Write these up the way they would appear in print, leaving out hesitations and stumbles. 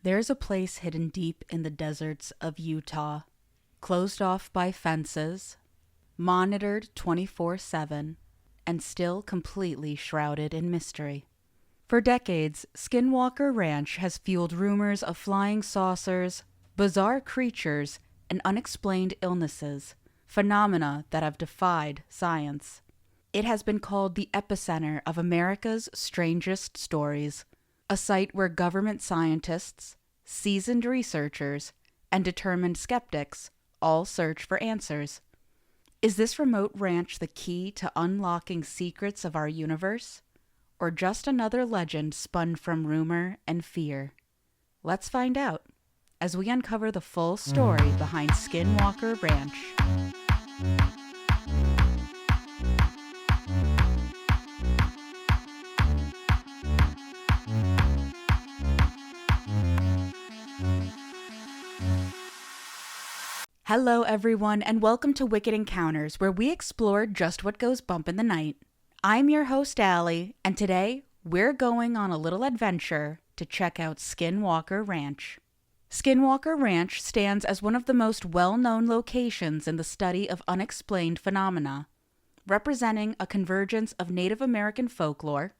There's a place hidden deep in the deserts of Utah, closed off by fences, monitored 24/7, and still completely shrouded in mystery. For decades, Skinwalker Ranch has fueled rumors of flying saucers, bizarre creatures, and unexplained illnesses, phenomena that have defied science. It has been called the epicenter of America's strangest stories, a site where government scientists, seasoned researchers, and determined skeptics all search for answers. Is this remote ranch the key to unlocking secrets of our universe, or just another legend spun from rumor and fear? Let's find out as we uncover the full story behind Skinwalker Ranch. Hello everyone, and welcome to Wicked Encounters, where we explore just what goes bump in the night. I'm your host, Allie, and today we're going on a little adventure to check out Skinwalker Ranch. Skinwalker Ranch stands as one of the most well-known locations in the study of unexplained phenomena, representing a convergence of Native American folklore,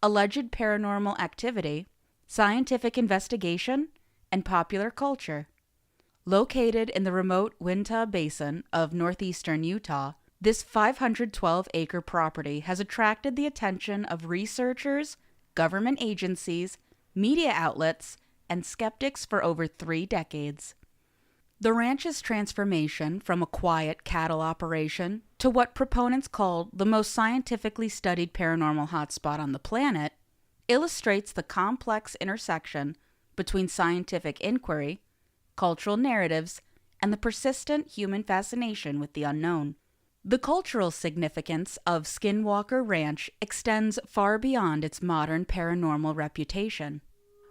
alleged paranormal activity, scientific investigation, and popular culture. Located in the remote Uinta Basin of northeastern Utah, this 512-acre property has attracted the attention of researchers, government agencies, media outlets, and skeptics for over 3 decades. The ranch's transformation from a quiet cattle operation to what proponents call the most scientifically studied paranormal hotspot on the planet illustrates the complex intersection between scientific inquiry, cultural narratives, and the persistent human fascination with the unknown. The cultural significance of Skinwalker Ranch extends far beyond its modern paranormal reputation.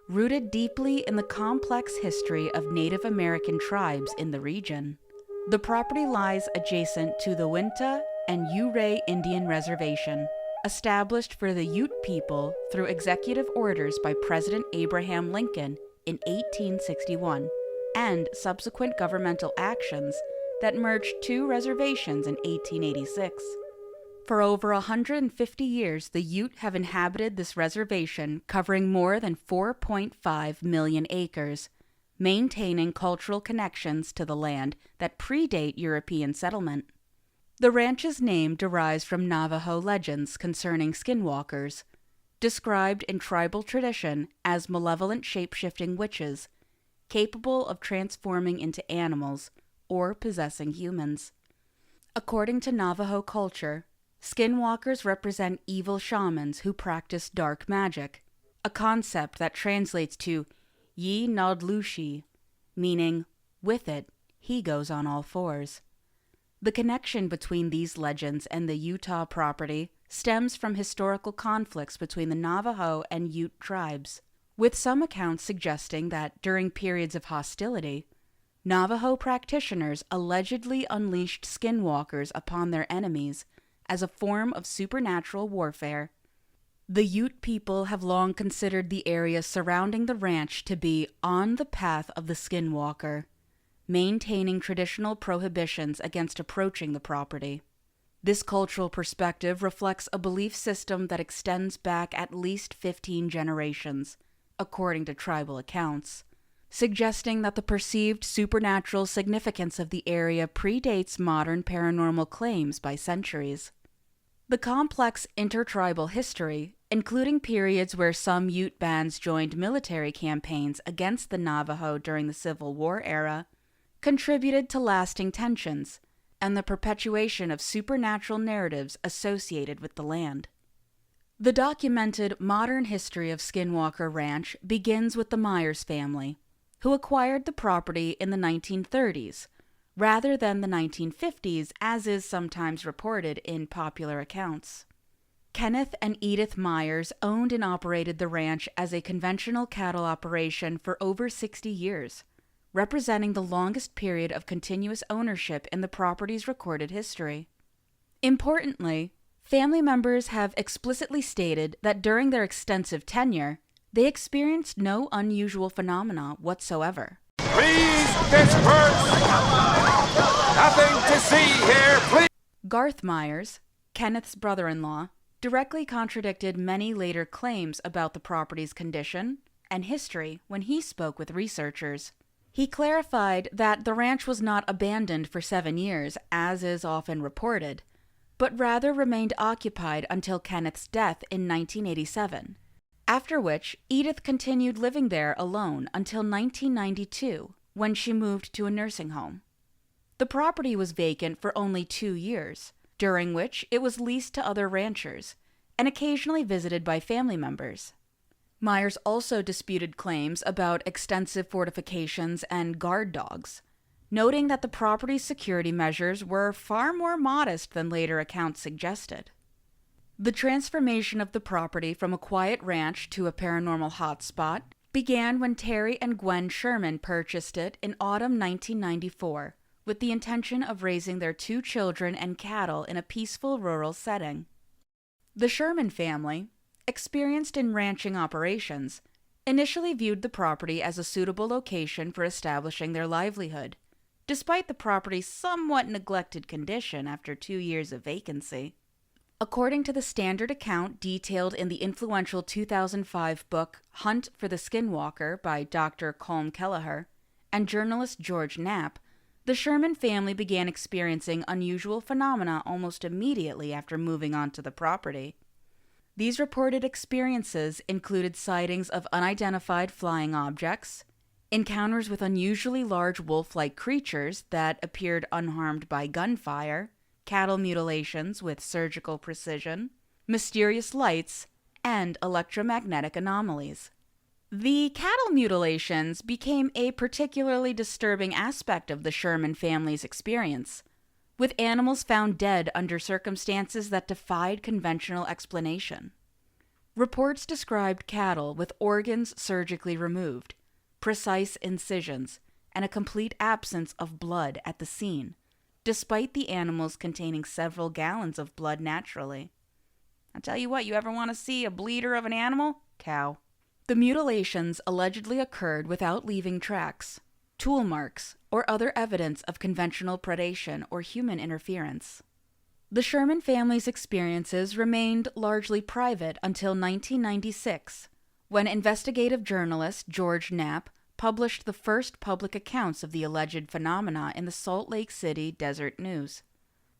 Rooted deeply in the complex history of Native American tribes in the region, the property lies adjacent to the Uinta and Ouray Indian Reservation, established for the Ute people through executive orders by President Abraham Lincoln in 1861. And subsequent governmental actions that merged 2 reservations in 1886. For over 150 years, the Ute have inhabited this reservation covering more than 4.5 million acres, maintaining cultural connections to the land that predate European settlement. The ranch's name derives from Navajo legends concerning skinwalkers, described in tribal tradition as malevolent shape-shifting witches, capable of transforming into animals or possessing humans. According to Navajo culture, skinwalkers represent evil shamans who practice dark magic, a concept that translates to Yi Nodlushi, meaning, with it, he goes on all 4s. The connection between these legends and the Utah property stems from historical conflicts between the Navajo and Ute tribes, with some accounts suggesting that during periods of hostility, Navajo practitioners allegedly unleashed skinwalkers upon their enemies as a form of supernatural warfare. The Ute people have long considered the area surrounding the ranch to be on the path of the skinwalker, maintaining traditional prohibitions against approaching the property. This cultural perspective reflects a belief system that extends back at least 15 generations, according to tribal accounts, suggesting that the perceived supernatural significance of the area predates modern paranormal claims by centuries. The complex intertribal history, including periods where some Ute bands joined military campaigns against the Navajo during the Civil War era, contributed to lasting tensions and the perpetuation of supernatural narratives associated with the land. The documented modern history of Skinwalker Ranch begins with the Myers family, who acquired the property in the 1930s, rather than the 1950s, as is sometimes reported in popular accounts. Kenneth and Edith Myers owned and operated the ranch as a conventional cattle operation for over 60 years, representing the longest period of continuous ownership in the property's recorded history. Importantly, family members have explicitly stated that during their extensive tenure, They experienced no unusual phenomena whatsoever. Please disperse! Nothing to see here, please! Garth Myers, Kenneth's brother-in-law, directly contradicted many later claims about the property's condition and history when he spoke with researchers. He clarified that the ranch was not abandoned for 7 years, as is often reported, but rather remained occupied until Kenneth's death in 1987, after which Edith continued living there alone until 1992, when she moved to a nursing home. The property was vacant for only 2 years, during which it was leased to other ranchers and occasionally visited by family members. Myers also disputed claims about extensive fortifications and guard dogs, noting that the property's security measures were far more modest than later accounts suggested. The transformation of the property from a quiet ranch to a paranormal hotspot began when Terry and Gwen Sherman purchased it in autumn 1994, with the intention of raising their 2 children and cattle in a peaceful rural setting. The Sherman family, experienced in ranching operations, initially viewed the property as a suitable location for establishing their livelihood, despite the property's somewhat neglected condition after 2 years of vacancy. According to the standard account detailed in the influential 2005 book Hunt for the Skinwalker by Dr. Colm Kelleher and journalist George Knapp, the Sherman family began experiencing unusual phenomena almost immediately after moving onto the property. These reported experiences included sightings of unidentified flying objects, encounters with unusually large wolf-like creatures that appeared unharmed by gunfire, cattle mutilations with surgical precision, mysterious lights, and electromagnetic anomalies. The cattle mutilations became a particularly disturbing aspect of the Sherman family's experience, with animals found dead under circumstances that defied conventional explanation. Reports described cattle with organs surgically removed, precise incisions, and a complete absence of blood at the scene, despite the animals containing several gallons of blood naturally. I tell you what, you ever want to see a bleeder of an animal? Cow. The mutilations allegedly occurred without leaving tracks, tool marks, or other evidence of conventional predation or human interference. The Sherman family's experiences remained largely private until 1996, when investigative journalist George Knapp published the first public accounts of the alleged phenomena in the Salt Lake City Desert News.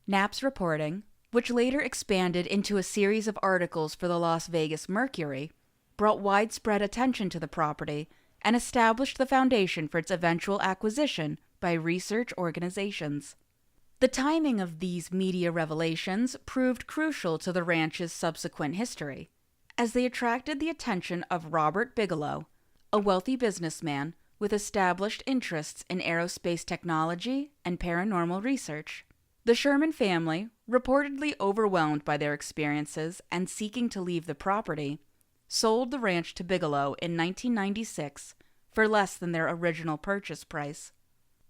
Knapp's reporting, which later expanded into a series of articles for the Las Vegas Mercury, brought widespread attention to the property and established the foundation for its eventual acquisition by research organizations. The timing of these media revelations proved crucial to the ranch's subsequent history, as they attracted the attention of Robert Bigelow, a wealthy businessman with established interests in aerospace technology and paranormal research. The Sherman family, reportedly overwhelmed by their experiences and seeking to leave the property, sold the ranch to Bigelow in 1996 for less than their original purchase price.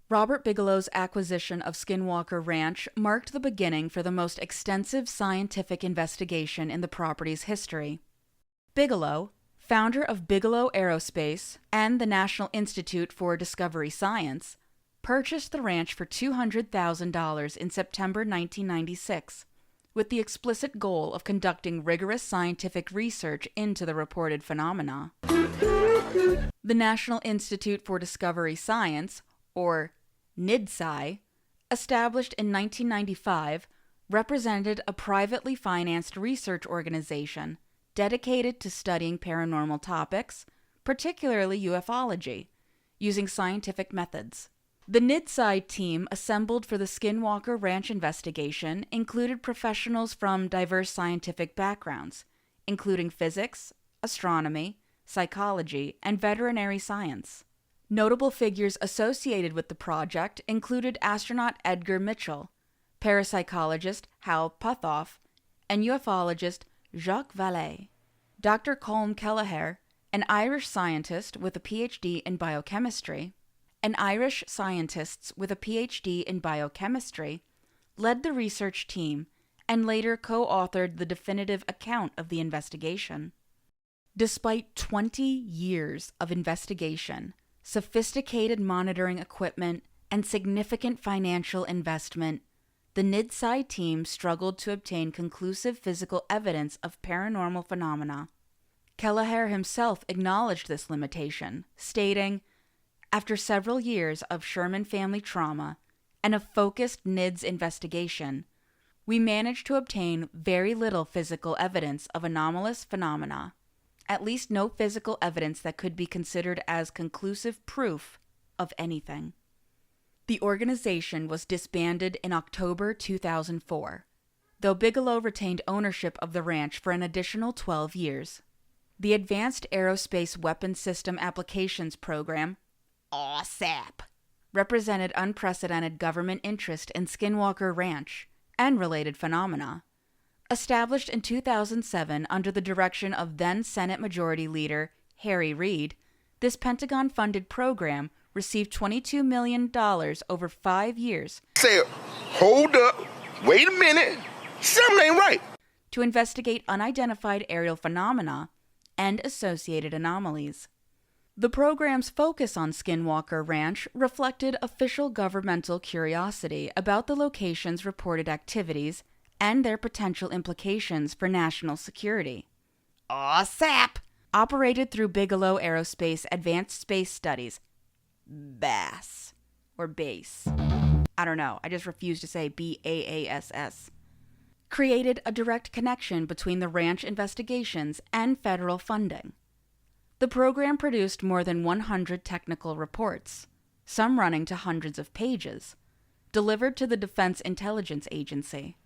Robert Bigelow's acquisition of Skinwalker Ranch marked the beginning for the most extensive scientific investigation in the property's history. Bigelow, founder of Bigelow Aerospace and the National Institute for Discovery Science, purchased the ranch for $200,000 in September 1996, with the explicit goal of conducting rigorous scientific research into the reported phenomena. The National Institute for Discovery Science, or NIDSci, established in 1995, represented a privately financed research organization dedicated to studying paranormal topics, particularly ufology, using scientific methods. The NIDSci team assembled for the Skinwalker Ranch investigation included professionals from diverse scientific backgrounds, including physics, astronomy, psychology, and veterinary science. Notable figures associated with the project included astronaut Edgar Mitchell, parapsychologist Hal Puthoff, and ufologist Jacques Vallée. Dr. Colm Kelleher, an Irish scientist with a PhD in biochemistry, led the research team and later co-authored the definitive account of the investigation. Despite 20 years of investigation, sophisticated monitoring equipment, and significant financial investment, the NIDSI team struggled to obtain conclusive physical evidence of paranormal phenomena. Kelleher himself acknowledged this limitation, stating, "After several years of Sherman family trauma and a focused NIDS investigation, we managed to obtain very little physical evidence of anomalous phenomena, at least no physical evidence that could be considered as conclusive proof of anything." The organization was disbanded in October 2004, though Bigelow retained ownership of the ranch for an additional 12 years. The Advanced Aerospace Weapons System Applications Program, AWSAP, represented unprecedented government interest in Skinwalker Ranch and related phenomena. Established in 2007 under the direction of then Senate Majority Leader Harry Reid, this Pentagon-funded program received $22 million over 5 years. Say, hold up, wait a minute, something ain't right. To investigate unidentified aerial phenomena and associated anomalies. The program's focus on Skinwalker Ranch reflected official governmental curiosity about the location's reported activities and their potential implications for national security. AWSAP operated through Bigelow Aerospace Advanced Space Studies, BASS, or BASE. I don't know, I just refuse to say BAASS. Created a direct connection between the ranch investigations and federal funding. The program produced more than 100 technical reports, some running to hundreds of pages, delivered to the Defense Intelligence Agency.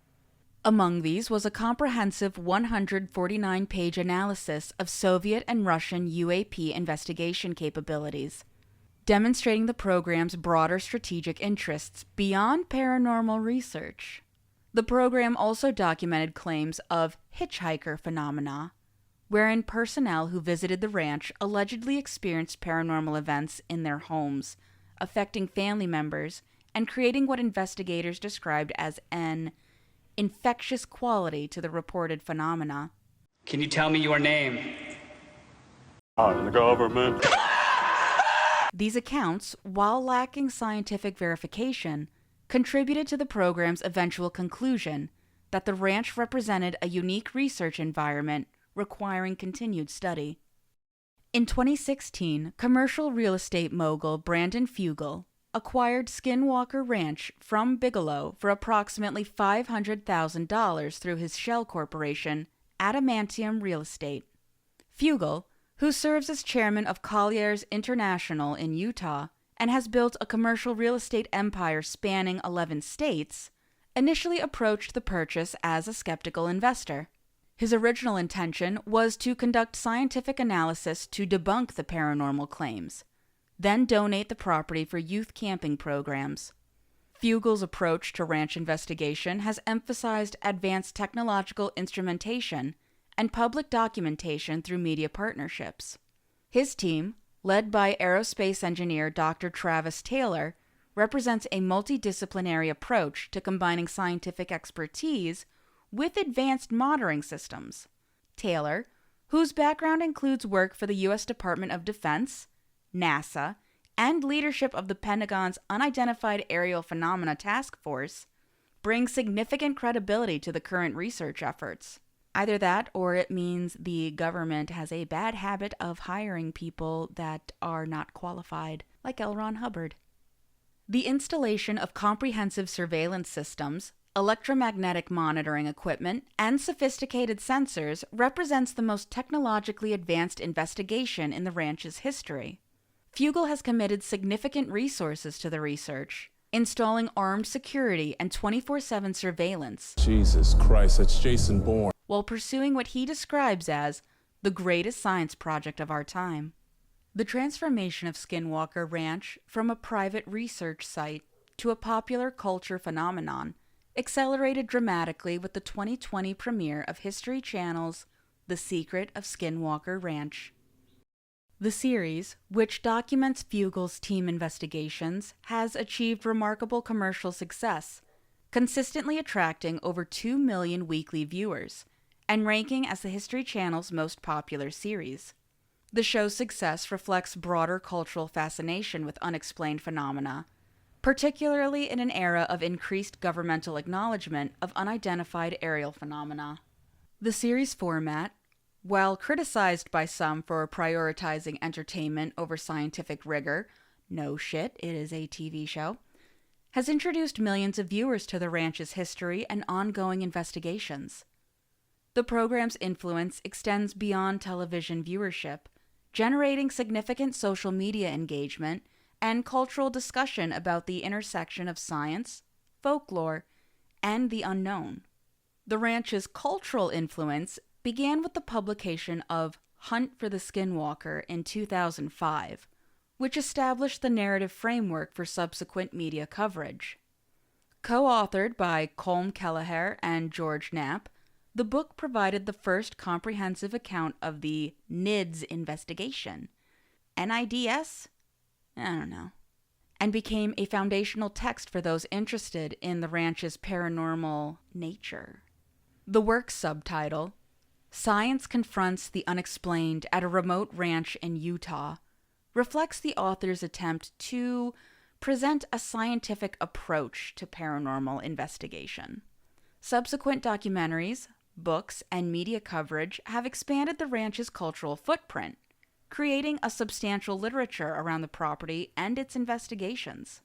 Among these was a comprehensive 149-page analysis of Soviet and Russian UAP investigation capabilities, demonstrating the program's broader strategic interests beyond paranormal research. The program also documented claims of hitchhiker phenomena, wherein personnel who visited the ranch allegedly experienced paranormal events in their homes, affecting family members and creating what investigators described as an infectious quality to the reported phenomena. Can you tell me your name? The government. These accounts, while lacking scientific verification, contributed to the program's eventual conclusion that the ranch represented a unique research environment requiring continued study. In 2016, commercial real estate mogul Brandon Fugel acquired Skinwalker Ranch from Bigelow for approximately $500,000 through his shell corporation, Adamantium Real Estate. Fugel, who serves as chairman of Colliers International in Utah and has built a commercial real estate empire spanning 11 states, initially approached the purchase as a skeptical investor. His original intention was to conduct scientific analysis to debunk the paranormal claims, then donate the property for youth camping programs. Fugel's approach to ranch investigation has emphasized advanced technological instrumentation and public documentation through media partnerships. His team, led by aerospace engineer Dr. Travis Taylor, represents a multidisciplinary approach to combining scientific expertise with advanced monitoring systems. Taylor, whose background includes work for the U.S. Department of Defense, NASA, and leadership of the Pentagon's Unidentified Aerial Phenomena Task Force, brings significant credibility to the current research efforts. Either that, or it means the government has a bad habit of hiring people that are not qualified, like L. Ron Hubbard. The installation of comprehensive surveillance systems, electromagnetic monitoring equipment, and sophisticated sensors represents the most technologically advanced investigation in the ranch's history. Fugel has committed significant resources to the research, installing armed security and 24/7 surveillance. Jesus Christ, that's Jason Bourne. While pursuing what he describes as the greatest science project of our time. The transformation of Skinwalker Ranch from a private research site to a popular culture phenomenon accelerated dramatically with the 2020 premiere of History Channel's The Secret of Skinwalker Ranch. The series, which documents Fugel's team investigations, has achieved remarkable commercial success, consistently attracting over 2 million weekly viewers and ranking as the History Channel's most popular series. The show's success reflects broader cultural fascination with unexplained phenomena, particularly in an era of increased governmental acknowledgement of unidentified aerial phenomena. The series format, while criticized by some for prioritizing entertainment over scientific rigor, no shit, it is a TV show, has introduced millions of viewers to the ranch's history and ongoing investigations. The program's influence extends beyond television viewership, generating significant social media engagement and cultural discussion about the intersection of science, folklore, and the unknown. The ranch's cultural influence began with the publication of Hunt for the Skinwalker in 2005, which established the narrative framework for subsequent media coverage. Co-authored by Colm Kelleher and George Knapp, the book provided the first comprehensive account of the NIDS investigation. NIDS? I don't know. And became a foundational text for those interested in the ranch's paranormal nature. The work's subtitle, Science Confronts the Unexplained at a Remote Ranch in Utah, reflects the author's attempt to present a scientific approach to paranormal investigation. Subsequent documentaries, books, and media coverage have expanded the ranch's cultural footprint, creating a substantial literature around the property and its investigations.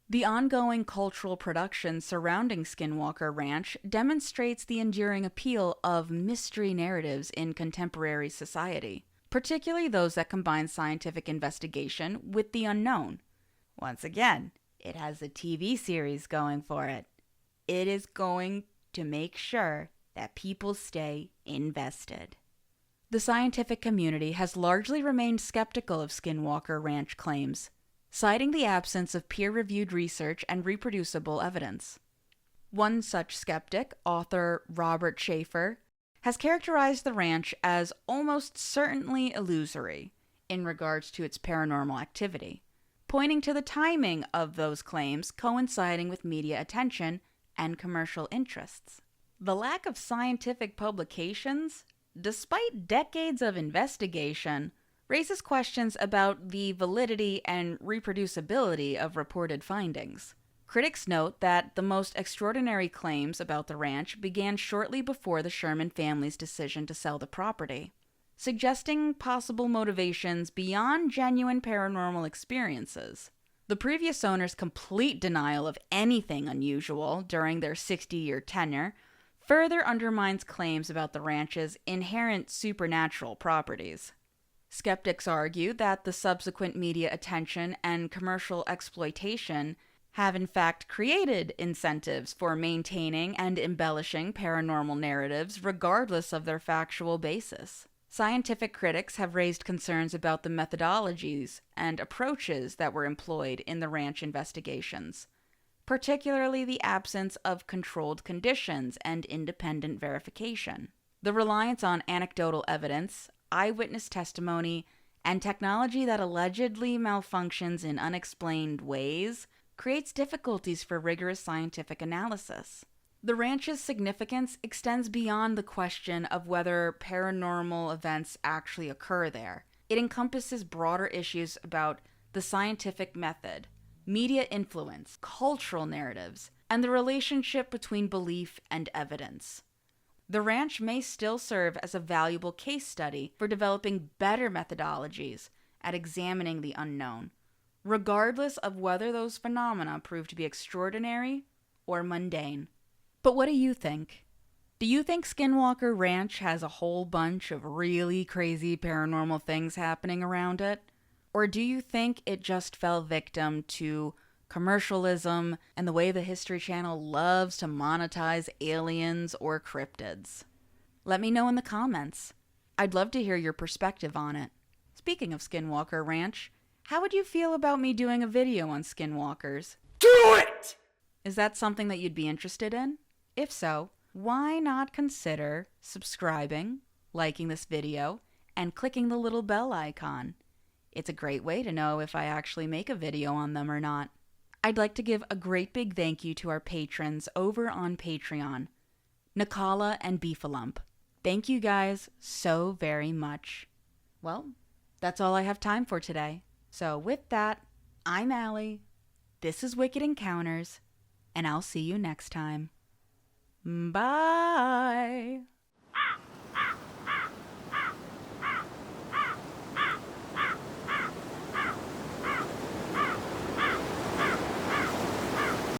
The ongoing cultural production surrounding Skinwalker Ranch demonstrates the enduring appeal of mystery narratives in contemporary society, particularly those that combine scientific investigation with the unknown. Once again, it has a TV series going for it. It is going to make sure that people stay invested. The scientific community has largely remained skeptical of Skinwalker Ranch claims, citing the absence of peer-reviewed research and reproducible evidence. One such skeptic, author Robert Schaefer, has characterized the ranch as almost certainly illusory in regards to its paranormal activity, pointing to the timing of those claims coinciding with media attention and commercial interests. The lack of scientific publications, despite decades of investigation, raises questions about the validity and reproducibility of reported findings. Critics note that the most extraordinary claims about the ranch began shortly before the Sherman family's decision to sell the property, suggesting possible motivations beyond genuine paranormal experiences. The previous owner's complete denial of anything unusual during their 60-year tenure further undermines claims about the ranch's inherent supernatural properties. Skeptics argue that the subsequent media attention and commercial exploitation have in fact created incentives for maintaining and embellishing paranormal narratives regardless of their factual basis. Scientific critics have raised concerns about the methodologies and approaches that were employed in the ranch investigations, particularly the absence of controlled conditions and independent verification. The reliance on anecdotal evidence, eyewitness testimony, and technology that allegedly malfunctions in unexplained ways creates difficulties for rigorous scientific analysis. The ranch's significance extends beyond the question of whether paranormal events actually occur there. It encompasses broader issues about the scientific method, media influence, cultural narratives, and the relationship between belief and evidence. The ranch may still serve as a valuable case study for developing better methodologies at examining the unknown, regardless of whether those phenomena prove to be extraordinary or mundane. But what do you think? Do you think Skinwalker Ranch has a whole bunch of really crazy paranormal things happening around it? Or do you think it just fell victim to commercialism and the way the History Channel loves to monetize aliens or cryptids? Let me know in the comments. I'd love to hear your perspective on it. Speaking of Skinwalker Ranch, how would you feel about me doing a video on skinwalkers? Do it! Is that something that you'd be interested in? If so, why not consider subscribing, liking this video, and clicking the little bell icon? It's a great way to know if I actually make a video on them or not. I'd like to give a great big thank you to our patrons over on Patreon, Nakala and Beefalump. Thank you guys so very much. Well, that's all I have time for today. So with that, I'm Allie. This is Wicked Encounters, and I'll see you next time. Bye.